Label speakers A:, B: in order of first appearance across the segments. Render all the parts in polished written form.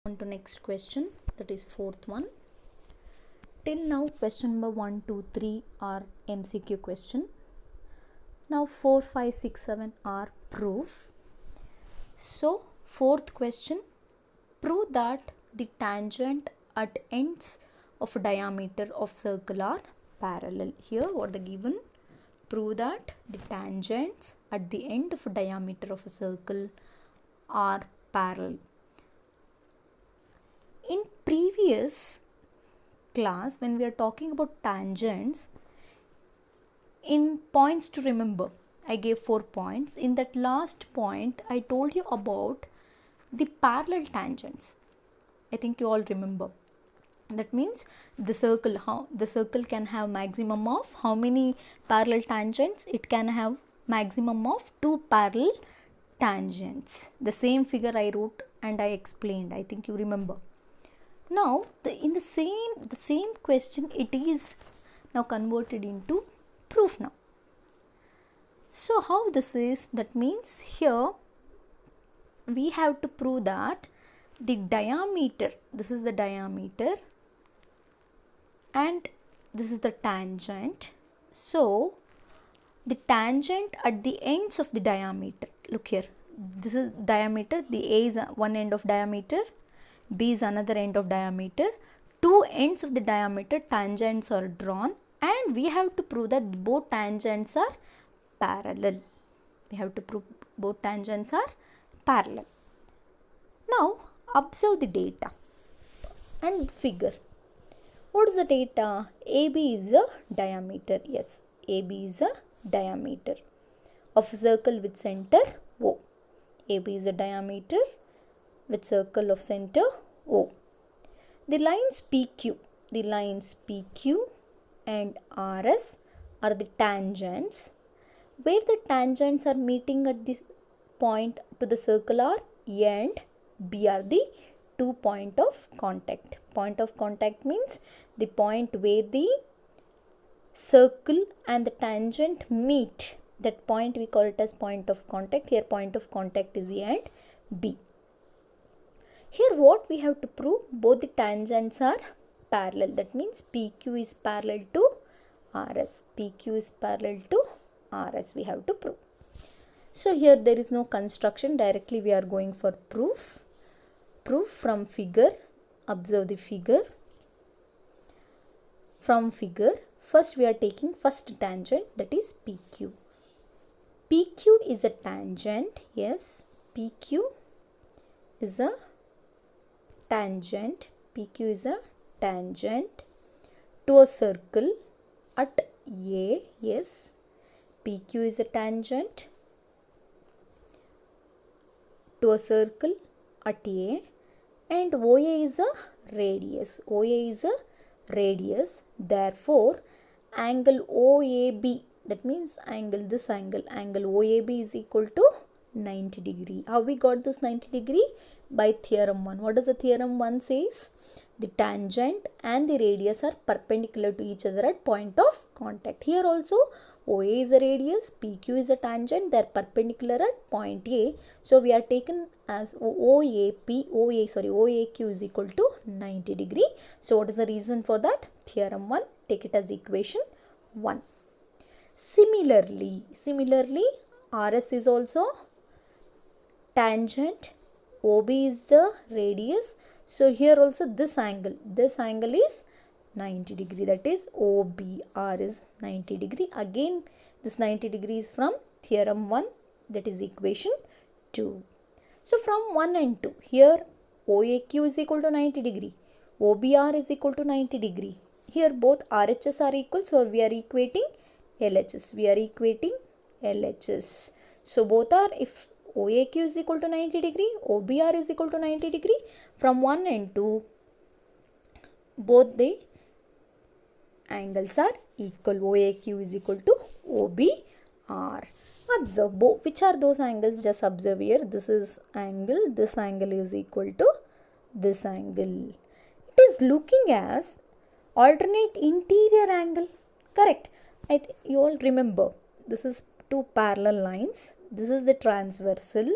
A: On to next question, that is fourth one. Till now question number 1, 2, 3 are MCQ question. Now 4, 5, 6, 7 are proof. So fourth question, prove that the tangent at ends of diameter of circle are parallel. Here what the given, prove that the tangents at the end of diameter of a circle are parallel. In previous class, when we are talking about tangents, in points to remember, I gave 4 points. In that last point, I told you about the parallel tangents. I think you all remember. That means the circle can have maximum of how many parallel tangents? It can have maximum of 2 parallel tangents. The same figure I wrote and I explained. I think you remember. Now, in the same question, it is now converted into proof now. So, how this is? That means here we have to prove that the diameter, this is the diameter and this is the tangent. So, the tangent at the ends of the diameter, look here, this is diameter, the A is one end of diameter, B is another end of diameter. 2 ends of the diameter tangents are drawn and we have to prove that both tangents are parallel. We have to prove both tangents are parallel. Now observe the data and figure. What is the data? AB is a diameter. Yes, AB is a diameter of a circle with center O. AB is a diameter with circle of center O. The lines PQ and RS are the tangents. Where the tangents are meeting at this point to the circle are A and B are the 2 point of contact. Point of contact means the point where the circle and the tangent meet. That point we call it as point of contact. Here point of contact is A and B. Here what we have to prove? Both the tangents are parallel. That means PQ is parallel to RS. PQ is parallel to RS. We have to prove. So here there is no construction. Directly we are going for proof. Proof from figure. Observe the figure. From figure, first we are taking first tangent, that is PQ. PQ is a tangent. Yes, PQ is a tangent. PQ is a tangent to a circle at A. Yes, PQ is a tangent to a circle at A and OA is a radius. OA is a radius. Therefore, angle OAB, that means this angle OAB is equal to 90 degree. How we got this 90 degree? By theorem 1. What does the theorem 1 says? The tangent and the radius are perpendicular to each other at point of contact. Here also OA is a radius, PQ is a tangent, they are perpendicular at point A. So we are taken as OAQ is equal to 90 degree. So what is the reason for that? Theorem 1. Take it as equation 1. Similarly, RS is also tangent, OB is the radius. So here also this angle is 90 degree, that is OBR is 90 degree. Again this 90 degree is from theorem 1, that is equation 2. So from 1 and 2, here OAQ is equal to 90 degree, OBR is equal to 90 degree. Here both RHS are equal, so we are equating LHS. So both are, if OAQ is equal to 90 degree, OBR is equal to 90 degree, from 1 and 2, both the angles are equal. OAQ is equal to OBR. Observe which are those angles. Just observe here. This is angle. This angle is equal to this angle. It is looking as alternate interior angle. Correct. You all remember. This is 2 parallel lines. This is the transversal.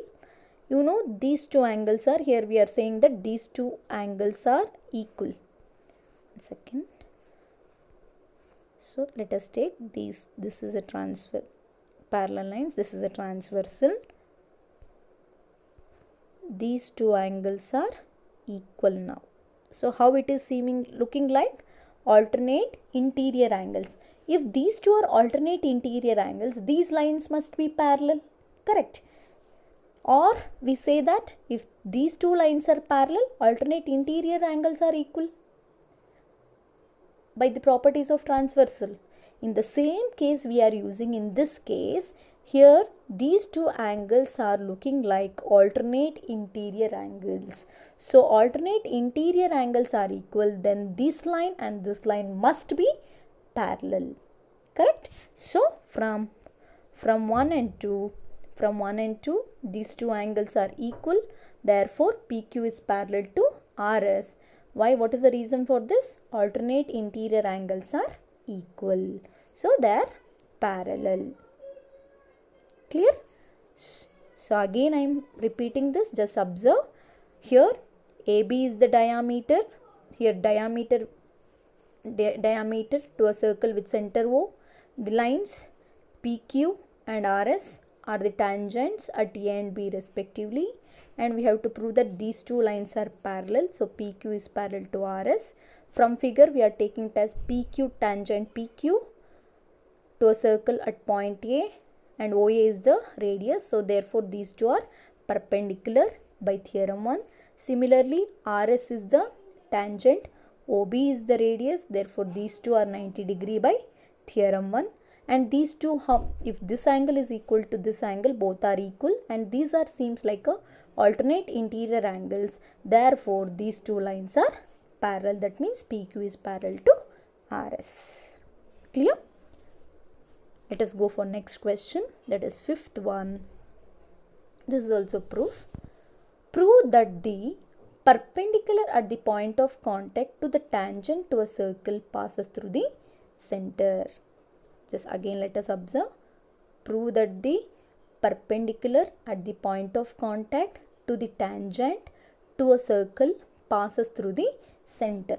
A: You know these two angles are, here we are saying that these two angles are equal. One second. So let us take these, this is a parallel lines, this is a transversal. These two angles are equal now. So how it is looking like? Alternate interior angles. If these two are alternate interior angles, these lines must be parallel, correct? Or we say that if these two lines are parallel, alternate interior angles are equal by the properties of transversal. In the same case we are using in this case, here these two angles are looking like alternate interior angles. So alternate interior angles are equal, then this line and this line must be parallel, correct? So from 1 and 2, these two angles are equal, therefore PQ is parallel to RS. Why? What is the reason for this? Alternate interior angles are equal, so they are parallel. Clear? So again I am repeating this, just observe. Here AB is the diameter, here diameter to a circle with center O. The lines PQ and RS are the tangents at A and B respectively, and we have to prove that these two lines are parallel. So PQ is parallel to RS. From figure we are taking it as PQ tangent PQ to a circle at point A, and OA is the radius. So therefore these two are perpendicular by theorem 1. Similarly RS is the tangent, OB is the radius, therefore these two are 90 degree by theorem 1. And these two, if this angle is equal to this angle, both are equal, and these are seems like a alternate interior angles, therefore these two lines are parallel. That means PQ is parallel to RS. Clear? Let us go for next question, that is fifth one. This is also proof. Prove that the perpendicular at the point of contact to the tangent to a circle passes through the center. Just again let us observe. Prove that the perpendicular at the point of contact to the tangent to a circle passes through the center.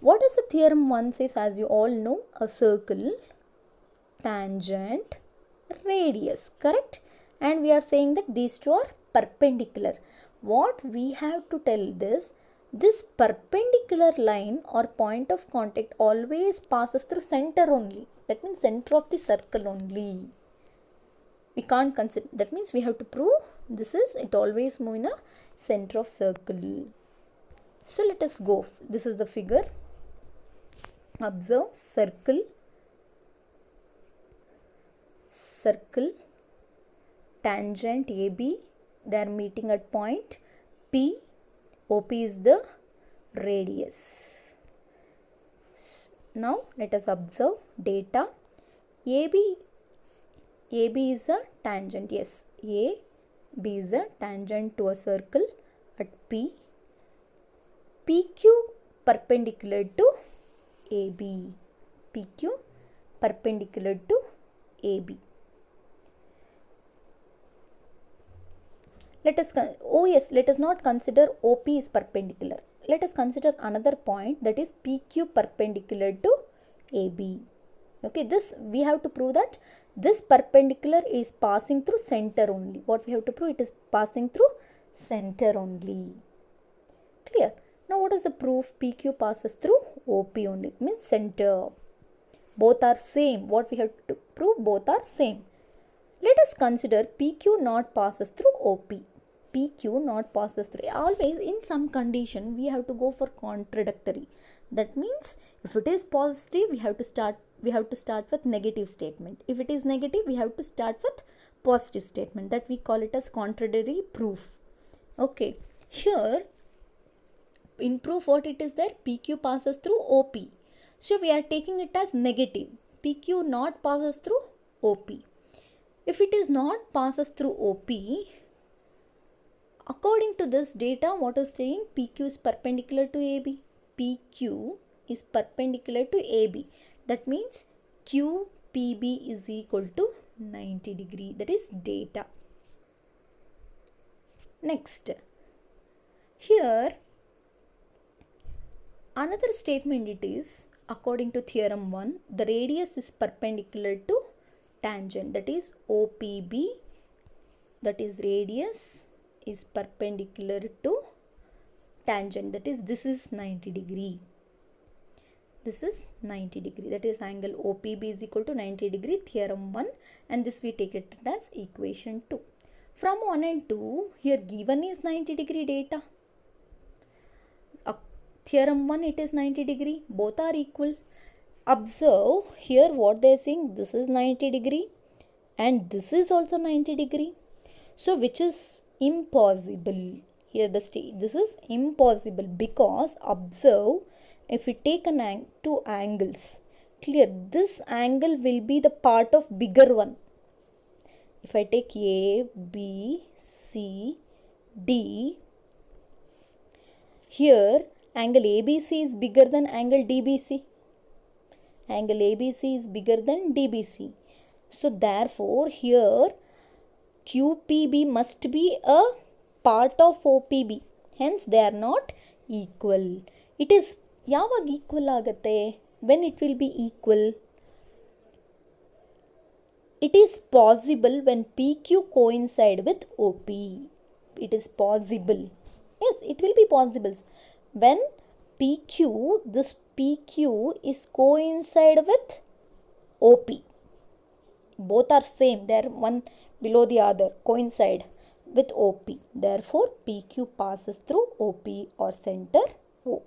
A: What does the theorem 1 says? As you all know, a circle, tangent, radius, correct? And we are saying that these two are perpendicular. What we have to tell this perpendicular line or point of contact always passes through center only. That means center of the circle only. We can't consider, that means we have to prove this is, it always move in a center of circle. So let us go. This is the figure. Observe circle, tangent AB, they are meeting at point P. OP is the radius. Now let us observe data. AB is a tangent. Yes, AB is a tangent to a circle at P. PQ perpendicular to AB. PQ perpendicular to AB. Let us not consider OP is perpendicular. Let us consider another point, that is PQ perpendicular to AB. Okay, this we have to prove that this perpendicular is passing through center only. What we have to prove? It is passing through center only. Clear? Now what is the proof? PQ passes through OP only. It means center. Both are same. What we have to prove? Both are same. Let us consider PQ not passes through OP. PQ not passes through. Always in some condition we have to go for contradictory. That means if it is positive we have to start with negative statement. If it is negative we have to start with positive statement. That we call it as contradictory proof. Okay. Here in proof what it is there? PQ passes through OP. So we are taking it as negative. PQ not passes through OP. If it is not passes through OP, according to this data, what is saying? PQ is perpendicular to AB. PQ is perpendicular to AB. That means QPB is equal to 90 degree. That is data. Next, here another statement it is, according to theorem 1, the radius is perpendicular to tangent, that is OPB, that is radius is perpendicular to tangent, that is this is 90 degree. This is 90 degree, that is angle OPB is equal to 90 degree, theorem 1, and this we take it as equation 2. From 1 and 2, here given is 90 degree data. Theorem 1 it is 90 degree, both are equal. Observe here what they are saying, this is 90 degree and this is also 90 degree. So which is impossible? Here this is impossible because observe, if we take two angles, clear, this angle will be the part of bigger one. If I take A, B, C, D, here angle ABC is bigger than angle DBC. Angle ABC is bigger than DBC. So therefore here QPB must be a part of OPB. Hence they are not equal. It is ಯಾವಾಗ equal ಆಗುತ್ತೆ? When it will be equal? It is possible when PQ coincide with OP. It is possible. Yes, it will be possible. When this PQ is coincide with OP. Both are same. They are one below the other. Coincide with OP. Therefore, PQ passes through OP or center O.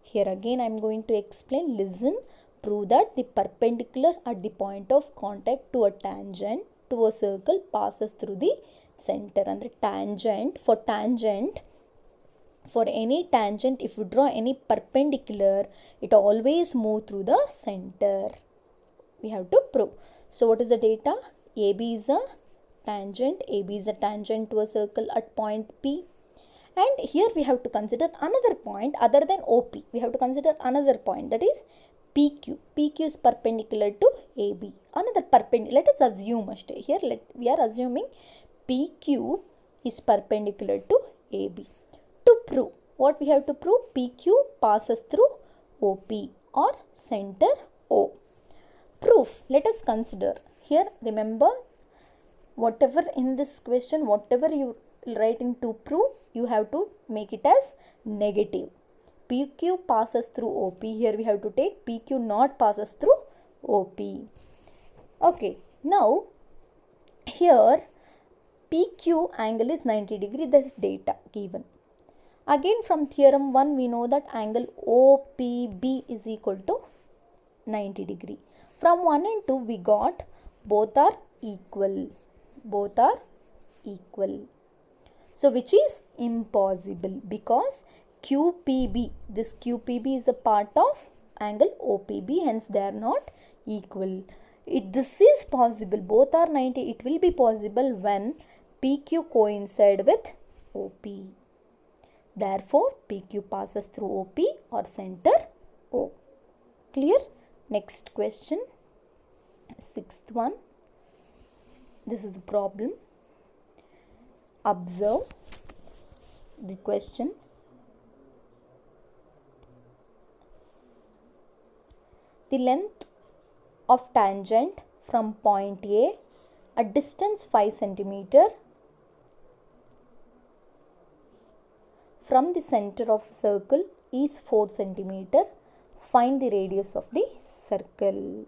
A: Here again I am going to explain. Listen. Prove that the perpendicular at the point of contact to a tangent to a circle passes through the center. And the tangent, for any tangent, if you draw any perpendicular, it always move through the center. We have to prove. So what is the data? AB is a tangent. AB is a tangent to a circle at point P. And here we have to consider another point other than OP. We have to consider another point, that is PQ. PQ is perpendicular to AB. Another perpendicular. Let us assume here. We are assuming PQ is perpendicular to AB. To prove, what we have to prove? PQ passes through OP or center O. Proof. Let us consider. Here remember, whatever in this question, whatever you writing to prove, you have to make it as negative. PQ passes through OP. Here we have to take PQ not passes through OP. Okay. Now here PQ angle is 90 degree. This data given. Again from theorem 1 we know that angle OPB is equal to 90 degree. From 1 and 2 we got both are equal. Both are equal. So which is impossible because QPB, this QPB is a part of angle OPB, hence they are not equal. This is possible, both are 90, it will be possible when PQ coincide with OP. Therefore, PQ passes through OP or center O. Clear? Next question, 6th one. This is the problem. Observe the question. The length of tangent from point A at distance 5 cm from the center of circle is 4 cm. Find the radius of the circle.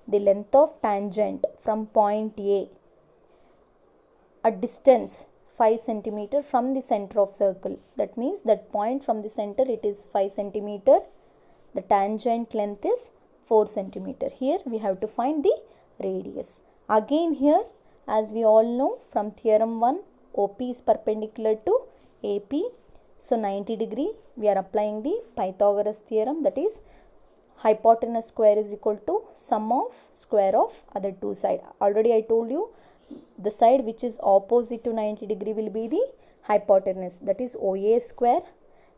A: The length of tangent from point A at distance 5 cm from the center of circle. That means that point from the center it is 5 cm. The tangent length is 4 cm. Here we have to find the radius. Again here, as we all know from theorem 1, OP is perpendicular to AP. So 90 degree, we are applying the Pythagoras theorem, that is hypotenuse square is equal to sum of square of other two sides. Already I told you, the side which is opposite to 90 degree will be the hypotenuse, that is OA square.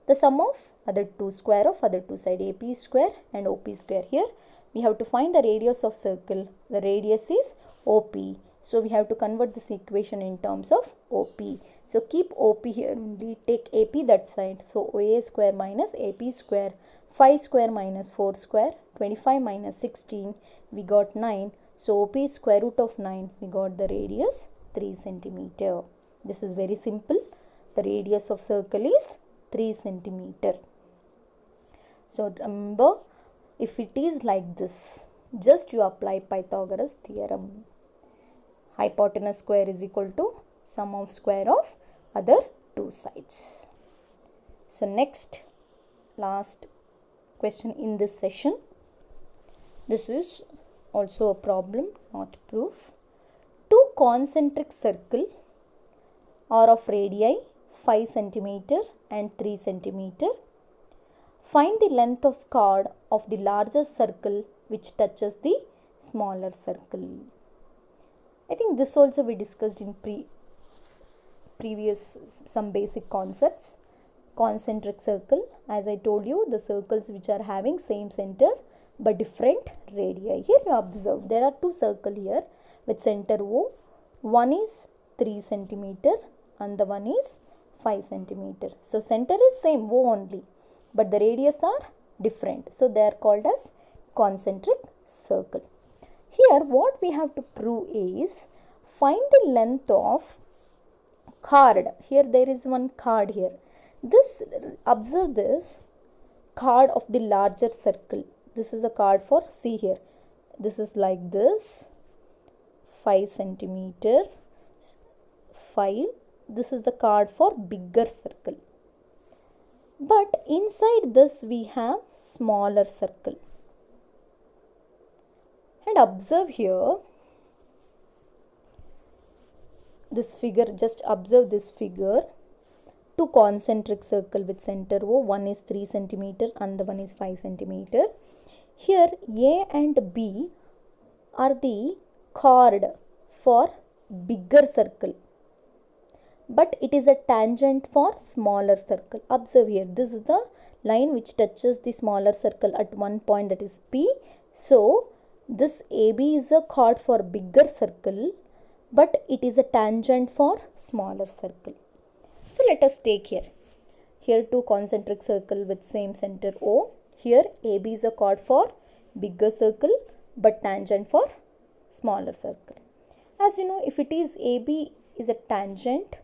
A: The sum of other two square of other two side, AP square and OP square. Here we have to find the radius of circle. The radius is OP. So we have to convert this equation in terms of OP. So keep OP here only, take AP that side. So OA square minus AP square, 5 square minus 4 square, 25 minus 16, we got 9. So OP is square root of 9, we got the radius 3 centimeter. This is very simple. The radius of circle is 3 centimeter. So remember, if it is like this, just you apply Pythagoras theorem. Hypotenuse square is equal to sum of square of other two sides. So next, last question in this session. This is also a problem, not proof. Two concentric circle are of radii 5 centimeter and 3 centimeter. Find the length of chord of the larger circle which touches the smaller circle. I think this also we discussed in previous some basic concepts. Concentric circle, as I told you, the circles which are having same center but different radii. Here you observe there are two circles here with center O. One is 3 centimeter and the one is 5 centimeter. So center is same O only, but the radius are different. So they are called as concentric circle. Here what we have to prove is find the length of chord. Here there is one chord here. This, observe this chord of the larger circle. This is a chord for, see here, this is like this, 5 centimeter, 5. This is the chord for bigger circle. But inside this we have smaller circle. And observe here this figure, just observe this figure. Two concentric circle with center O, one is 3 centimeter and the one is 5 centimeter. Here A and B are the chord for bigger circle, but it is a tangent for smaller circle. Observe here, this is the line which touches the smaller circle at one point, that is P. So this AB is a chord for bigger circle, but it is a tangent for smaller circle. So let us take here two concentric circle with same center O. Here AB is a chord for bigger circle but tangent for smaller circle. As you know, if it is AB is a tangent,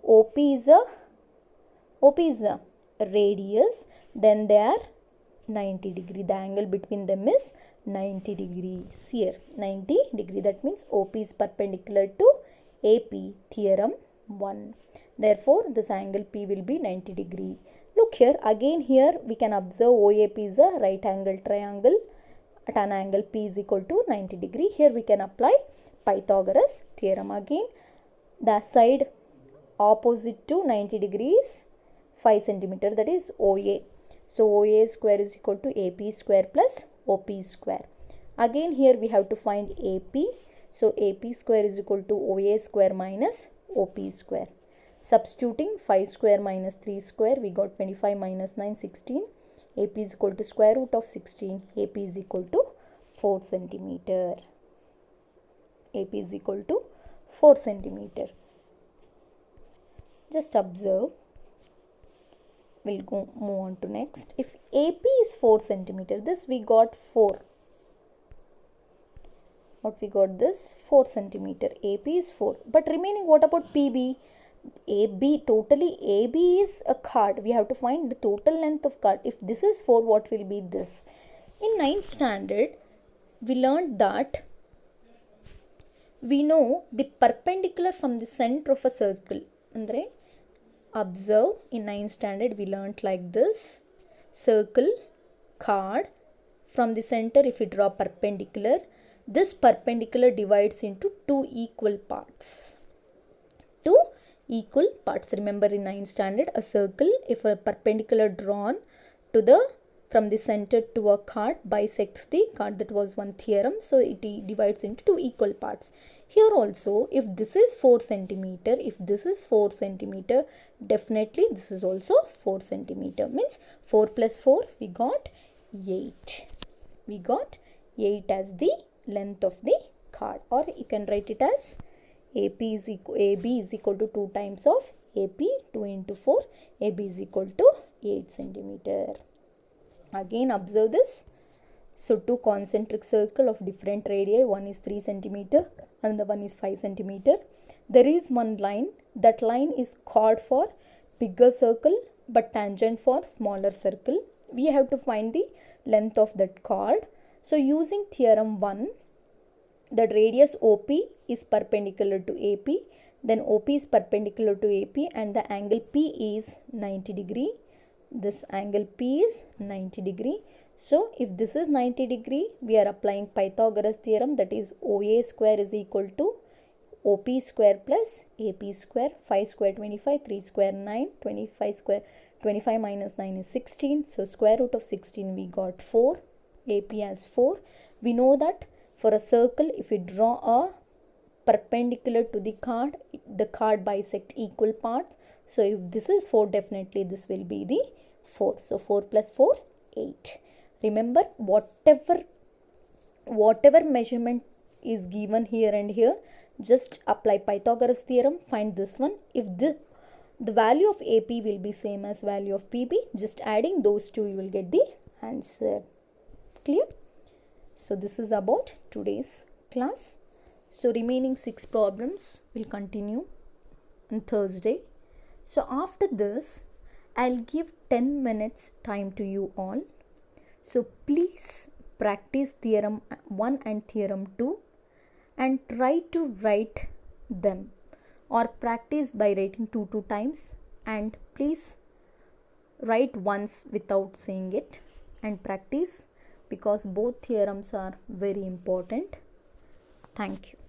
A: OP is a radius, then they are 90 degree. The angle between them is 90 degrees. Here 90 degree, that means OP is perpendicular to AP, theorem 1. Therefore this angle P will be 90 degree. Look here, again here we can observe OAP is a right angle triangle at an angle P is equal to 90 degree. Here we can apply Pythagoras theorem again. The side opposite to 90 degrees 5 centimeter, that is OA. So OA square is equal to AP square plus OP square. Again here we have to find AP. So AP square is equal to OA square minus OP square. Substituting 5 square minus 3 square, we got 25 minus 9, 16. AP is equal to square root of 16. AP is equal to 4 centimeter. AP is equal to 4 centimeter. Just observe. We'll move on to next. If AP is 4 centimeter, this we got 4. What we got this? 4 centimeter. AP is 4. But remaining, what about PB? AB, totally AB is a chord. We have to find the total length of chord. If this is 4, what will be this? In 9th standard, we learned that we know the perpendicular from the center of a circle. Andre, observe, in 9th standard we learned like this. Circle, chord, from the center if we draw perpendicular, this perpendicular divides into two equal parts. Two equal parts. Remember in 9th standard, a circle, if a perpendicular drawn to the from the center to a chord bisects the chord, that was one theorem. So it divides into two equal parts. Here also, if this is 4 centimeter, if this is 4 centimeter, definitely this is also 4 centimeter. Means 4 plus 4, we got 8. We got 8 as the length of the chord, or you can write it as AB is equal to 2 times of AP, 2 into 4, AB is equal to 8 centimeter. Again observe this. So two concentric circle of different radii, one is 3 centimeter, another one is 5 centimeter. There is one line, that line is chord for bigger circle but tangent for smaller circle. We have to find the length of that chord. So using theorem 1, the radius OP is perpendicular to AP, then OP is perpendicular to AP and the angle P is 90 degree. This angle P is 90 degree. So if this is 90 degree, we are applying Pythagoras theorem, that is OA square is equal to OP square plus AP square. 5 square 25, 3 square 9, 25 square 25 minus 9 is 16. So square root of 16 we got 4, AP as 4. We know that for a circle, if we draw a perpendicular to the chord bisect equal parts. So if this is 4, definitely this will be the 4. So 4 plus 4, 8. Remember, whatever measurement is given here and here, just apply Pythagoras theorem, find this one. If the value of AP will be same as value of PB, just adding those two you will get the answer. Clear? So this is about today's class. So remaining 6 problems will continue on Thursday. So after this, I'll give 10 minutes time to you all. So please practice theorem 1 and theorem 2 and try to write them, or practice by writing 2 times, and please write once without saying it and practice, because both theorems are very important. Thank you.